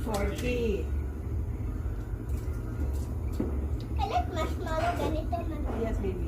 40. I like marshmallow. Ganito man. Yes, baby.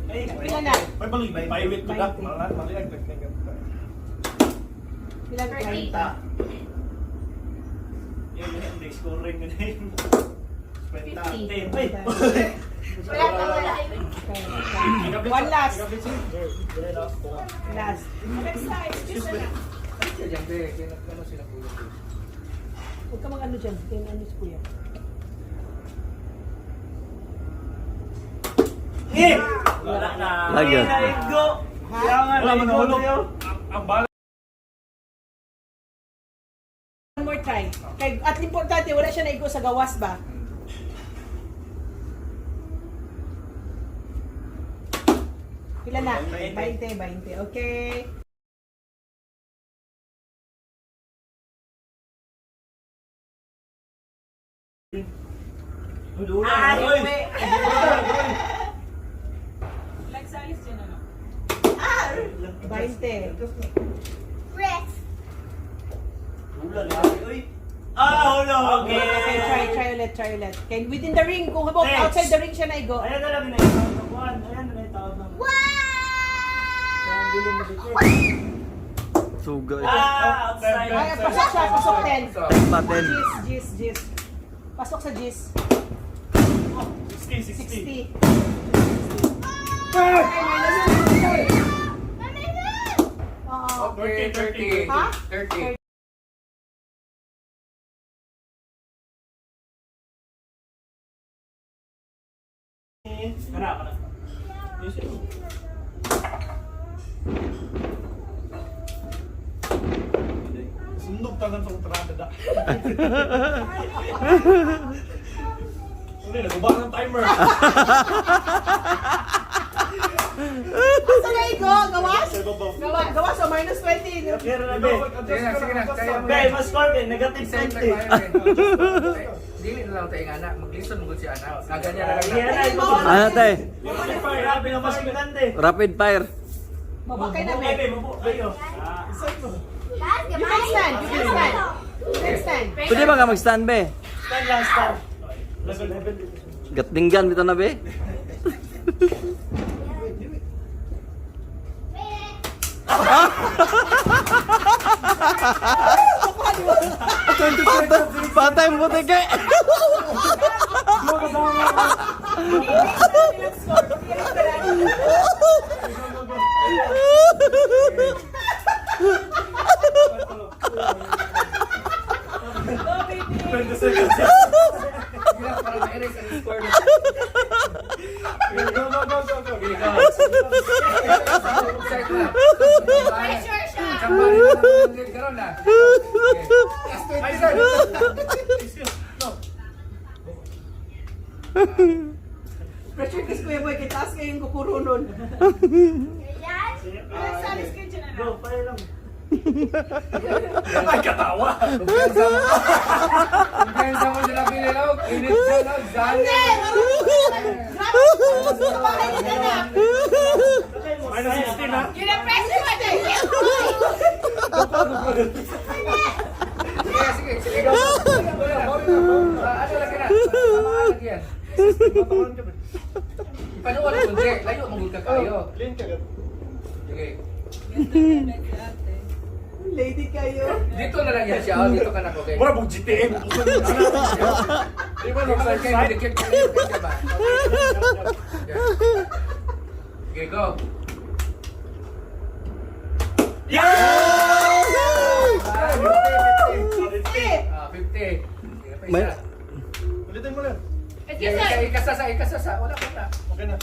Ay, Ilan na? may balik, may paiwit ko na. 20. Maliag. Ilan? 30. 30. Yung hindi scoring na yun. 50. Ay! Wala pa, wala. One last. Last. Last. Next time. Excuse me. Huwag ka mag-ano dyan. Yung ano si kuya. Eh! Wala na. Lagyan. Naigo. Wala man nahulog. Ang bala. One more try. Kay, at importante, wala siya naigo sa gawas ba? Ilan na? 20. Okay. Ay, uwi. Ah! 20. Rest. Hulog. Okay, try ulit. Okay, within the ring. Kung about Next. outside the ring siya naigo. Ayan na lang yung naitawag ng buwan. Ayan na naitawag ng buwan. Kaya ang bili mo dito. Suga. Outside. Ay, pasok siya. Pasok 10. Pa 10. Gis. Pasok sa gis. 60. 60. Okay, minus 50. Oo. Okay, 30. Ha? 30. Kana. Sundog tangan sa utrada da. Ano nagubah ng timer. Asa naigo? Gawas? Gawas o minus 20. Pero na be. Sige na, kaya mo. Be, mas score din negative 20. Dili na lang tayo nga anak. Mag-listen mo si anak. Ganyan na Sige lang. na, ikaw. Ano tayo? Grabe na mas maganda. Rapid fire. Mabakay na, Okay, be. be, mabu. Bayo. Guys, You can stand. You can stand. Pwede ba ka mag-stand be? Stand lang, stand. Level. Gattinggan dito na be. Patay mo tike. Para ma-erase ang score. Pressure siya. Sambali na lang karon na. Pressure kiss kuya boy. Kitaas kayo yung kukuro nun. Yan. Go, pare lang. Ay, katawa. Kumpiyansa mo sila pililaw. Init sa law. Zane. Minus 16 ha? You're the pressure mo din. Sige. Ikaw. Ano lagi na? Sama lagi yan. Paano wala mo, Jay? Layo, mangul ka kayo. Sige. Lady kayo. Dito na lang yan siya. Dito ka na ko, okay? Mura mong GTA. Di ba, mag-side kayo, dikit kayo, ba? Okay, go. Yeah! 50. Sige, pa May- isa. Ulitin mo lang. Ikasasa. Wala ko na. Okay na.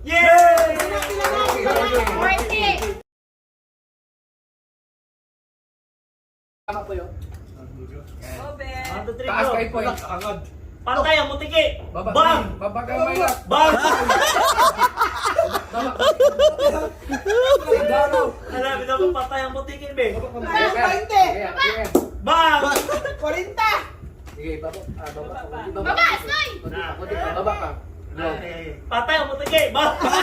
Yay! 40. Tama po yun. One, two, three, Taas go. kayo po yun. Angad. Pantay ang mutiki. Baba. Bang! Baba ka may lang. Bang! Baba. Sigaro. Alam, ito mo patay ang mutiki, be. Bang! 40. Sige, baba. Baba. Baba, Snoy! Baba ka. No. Patay ang mutiki. Bang! Sino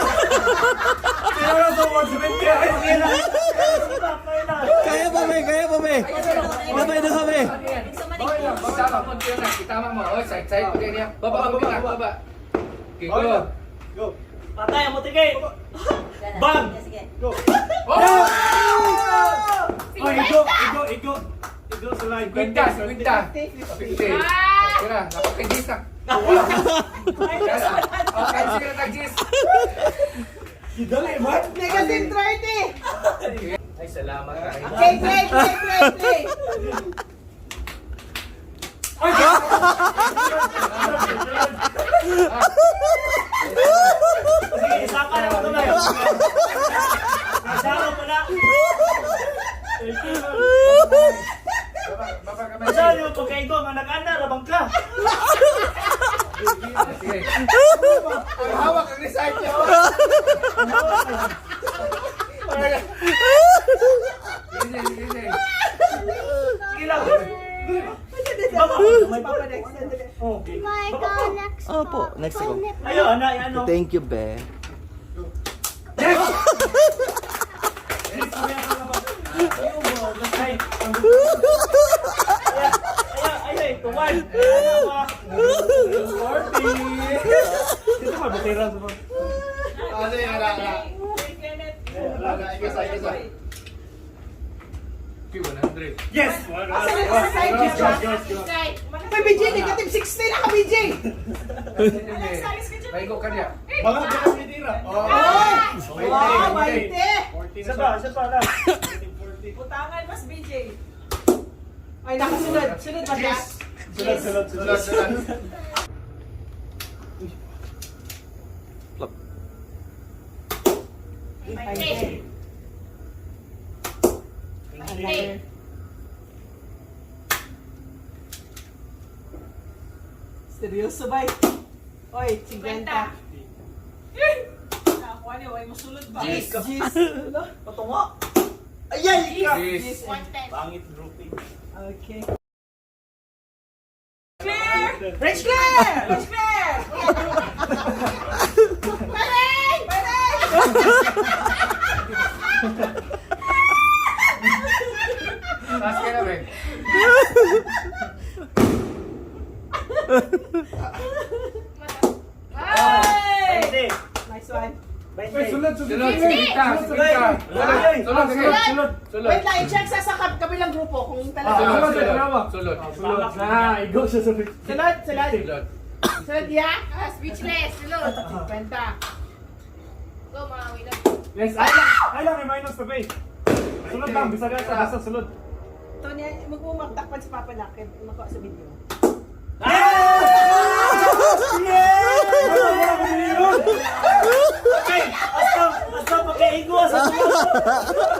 na sa mga 70? Ay, sige na. Sige na, kaya na. Kaya pa be. Kaya pa be. tama mo. Oh, side. Okay niya. Baba. Okay, go. Go. Patay ang mutikay. Bang! Go. Oh! Oh, igo sa line. Kwenta. 50. Kira, napakagis na. Okay, sige na tag-gis. Dali, man. Negative 30. Ay, salamat tayo. Okay, play. Ay! Sige, isa ka naman tuloy. Isa ka pala. Baba ka Masali mo pagkaigo, nga nag-anda, labang ka. Sige. Hawak ang recite niya. Sige. Sige lang. Baba, may Papa next. Okay. My God, next Opo, next ako. Ayo, ano? Thank you, be. Yes! Ay, tuwan. Dito ka, butira sa mga. Ano yung ala? Isa. 100. Yes! May BJ, negative 60 na ka, BJ. May go ka niya. Mga ganang bitira. Wow, 20. Isa pa lang. Butangan mas BJ. Ay, nakasunod. Sunod ba siya? Sulod. Plop. Ay, seryoso ba? Oy, 50. Nakuha niya, way masulod ba? Yes. Patungo. Ayay! Yes. 110. Pangit grouping. Okay. Claire! Rich Claire! Rich Claire! Pareng! Taas ka na, Ben. Ay! Nice one. Sulod. Sulod. Wait lang, i-check sa kabilang grupo kung talaga. Sulod. Igo siya sa Sunod. Sunod, yeah? Speechless. Sulod. 50. Go, mga winner. Yes, ay lang, may minus pa ba eh. Sulod lang, bisa basta sulod. Tony, magpumaktakpan si Papa Lakit. Makuha sa video. Okay, hasta pagkaigo sa sulod.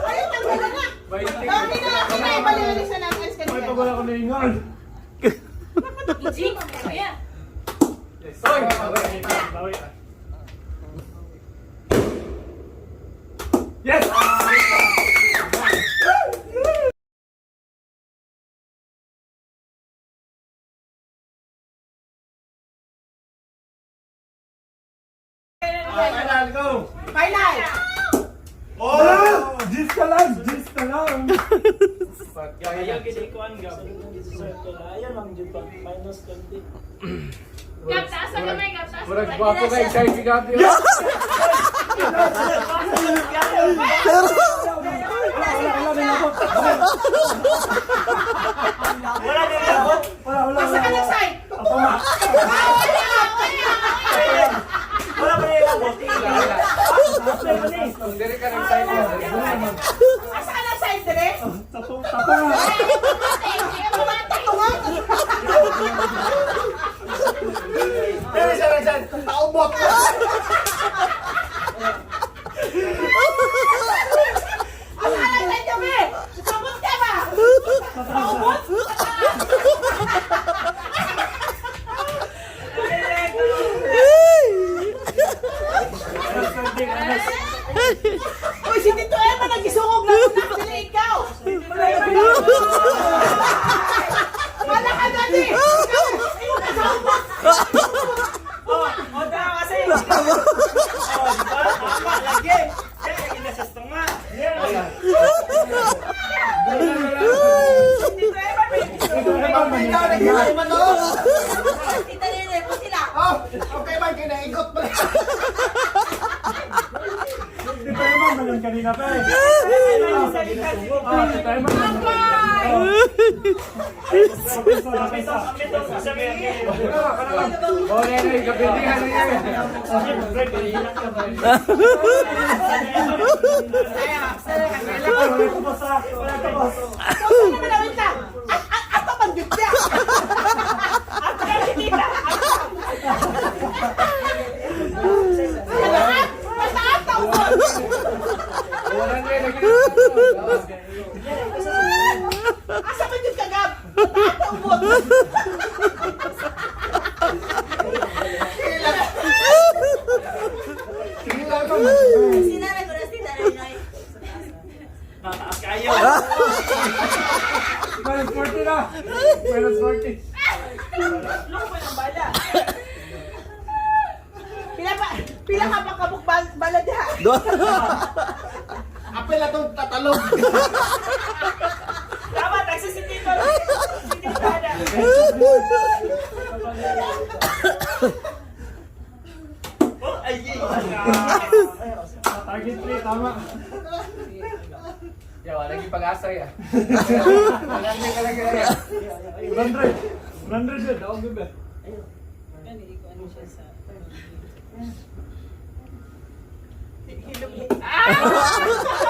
Ay, tanggal na! Dami na! Kaya ibalinis na natin sa May kanila. pagwala ko na ingon. Easy. Kaya. Bawi. Yes! Final, go! Final! Oh! Jis ka lang! Ayaw kinikuan ka. Ayaw lang dyan pa. Minus 20. Gab, taas ang kamay. Gab, taas ang Murag kamay. gwapo ka excited si Gabi. Wala din ako. Wala. Basta ka ng side! Ako nga. Wala pa rin ako. After mo ni. Dili ka ng side mo. Asa ka ng side, dire? Tapo nga. Pero siya dyan. Taubot. Asa ka ng side, kami? Sabot ka ba? Sabot? Uy, si Tito Emma nag-isungog na ako na sila ikaw! Wala ka dati! O da kasi. O, diba? Tama, lagi. Kaya kinasastong nga. Si Tito Emma may Hindi na pa eh. Ay, Tayo mo. Oh, yan ay kapitihan na yan. Ano naman nawin ka? Ato man yun siya! Ato ka si tita! Basta ato mo! Wala na yan. Asa man yun kagab? Basta ato mo! Sige lang pa. Sinara ko na si Taray. Kayo. Minus 40 na. Minus 40. Loko mo ng bala. Pila ka pa kabuk bala diha? Apel na itong tatalog. Tama, nagsisitito. Sinitada. Ay, Target 3, tama. Yawa, lagi pag-asa ya. Lagi ka lagi ya. 100. 100 yun, ako ba? Ano siya sa... Ah!